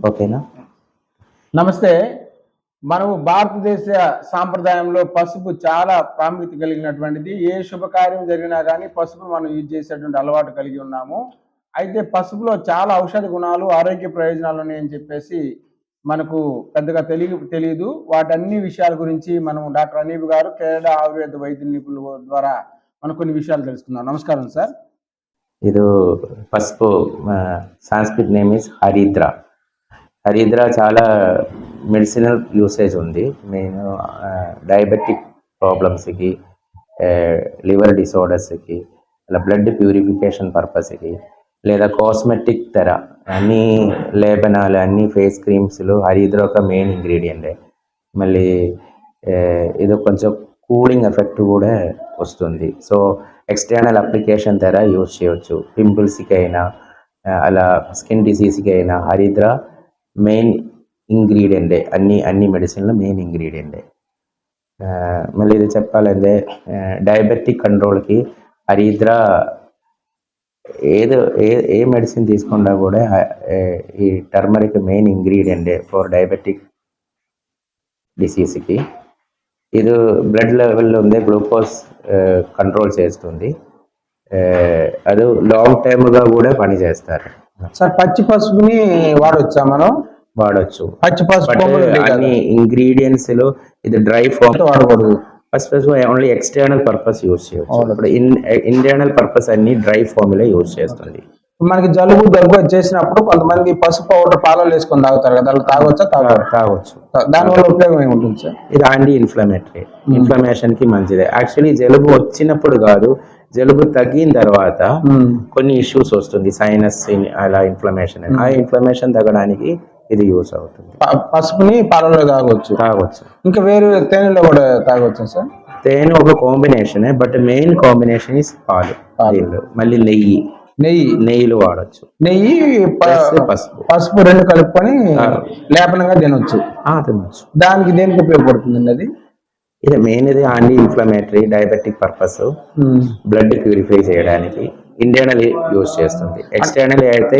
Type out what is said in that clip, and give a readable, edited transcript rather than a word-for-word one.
ఓకేనా? నమస్తే. మనము భారతదేశ సాంప్రదాయంలో పసుపు చాలా ప్రాముఖ్యత కలిగినటువంటిది. ఏ శుభకార్యం జరిగినా కానీ పసుపును మనం యూజ్ చేసేటువంటి అలవాటు కలిగి ఉన్నాము. అయితే పసుపులో చాలా ఔషధ గుణాలు, ఆరోగ్య ప్రయోజనాలు ఉన్నాయని చెప్పేసి మనకు పెద్దగా తెలియదు. వాటన్ని విషయాల గురించి మనం డాక్టర్ అనీబ్ గారు కేరళ ఆయుర్వేద వైద్య నిపుణుల ద్వారా మనం కొన్ని విషయాలు తెలుసుకుందాం. నమస్కారం సార్. ఇది పసుపు Sanskrit name is Haridra. Haridra చాలా మెడిసినల్ యూసేజ్ ఉంది. నేను డయాబెటిక్ ప్రాబ్లమ్స్కి, లివర్ డిసార్డర్స్కి, అలా బ్లడ్ ప్యూరిఫికేషన్ పర్పస్కి, లేదా కాస్మెటిక్ తెర అన్ని లేపనాలు, అన్ని ఫేస్ క్రీమ్స్లు హరిద్రా ఒక మెయిన్ ఇంగ్రీడియంటే. మళ్ళీ ఇది కొంచెం కూలింగ్ ఎఫెక్ట్ కూడా వస్తుంది. సో ఎక్స్టర్నల్ అప్లికేషన్ తెర యూజ్ చేయవచ్చు. పింపుల్స్కి అయినా, అలా స్కిన్ డిసీజ్కి అయినా హరిద్రా మెయిన్ ఇంగ్రీడియంటే. అన్ని మెడిసిన్లో మెయిన్ ఇంగ్రీడియంటే. మళ్ళీ ఇది చెప్పాలంటే డయాబెటిక్ కంట్రోల్కి హరిద్రా ఏ మెడిసిన్ తీసుకున్నా కూడా ఈ టర్మరిక్ మెయిన్ ఇంగ్రీడియంటే ఫర్ డయాబెటిక్ డిసీజ్కి. ఇది బ్లడ్ లెవెల్లో ఉండే గ్లూకోజ్ కంట్రోల్ చేస్తుంది. అది లాంగ్ టైమ్గా కూడా పనిచేస్తారు. సార్ పచ్చి పసుపుని వాడవచ్చా? మనం వాడచ్చు. పచ్చి పసుపు అన్ని ఇంగ్రీడియంట్స్ లో ఇది డ్రై ఫామ్ వాడకూడదు. First only external purpose use చేయవచ్చు. ఇప్పుడు ఇంటర్నల్ పర్పస్ అన్ని డ్రై ఫామ్ లో యూజ్ చేస్తుంది. మనకి జలుబు దగ్గు వచ్చేసినప్పుడు కొంతమంది పసుపు పౌడర్ పాలలో వేసుకొని తాగుతారు కదా, అలా తాగొచ్చా? తాగొచ్చు. దానివల్ల ఉపయోగం ఏముంటుంది సార్? ఇది యాంటీ ఇన్ఫ్లమేటరీ, ఇన్ఫ్లమేషన్ కి మంచిదే. యాక్చువల్లీ జలుబు వచ్చినప్పుడు కాదు, జలుబు తగ్గిన తర్వాత కొన్ని ఇష్యూస్ వస్తుంది, సైనస్ అలా ఇన్ఫ్లమేషన్. ఆ ఇన్ఫ్లమేషన్ తగ్గడానికి ఇది యూస్ అవుతుంది. పసుపుని పాలలో తాగొచ్చు. ఇంకా వేరే తేనెలో కూడా తాగొచ్చా సార్? తేనె ఒక కాంబినేషనే, బట్ మెయిన్ కాంబినేషన్ ఇస్ పాలు. మళ్ళీ నెయ్యిలు వాడచ్చు. నెయ్యి, పసుపు రెండు కలుపుకొని లేపనంగా తినొచ్చు. దానికి దేనికి ఉపయోగపడుతుంది అది? ఇది మెయిన్ ఇది anti inflammatory, diabetic purpose, blood purify చేయడానికి ఇంటర్నల్ యూజ్ చేస్తుంది. ఎక్స్టర్నల్ అయితే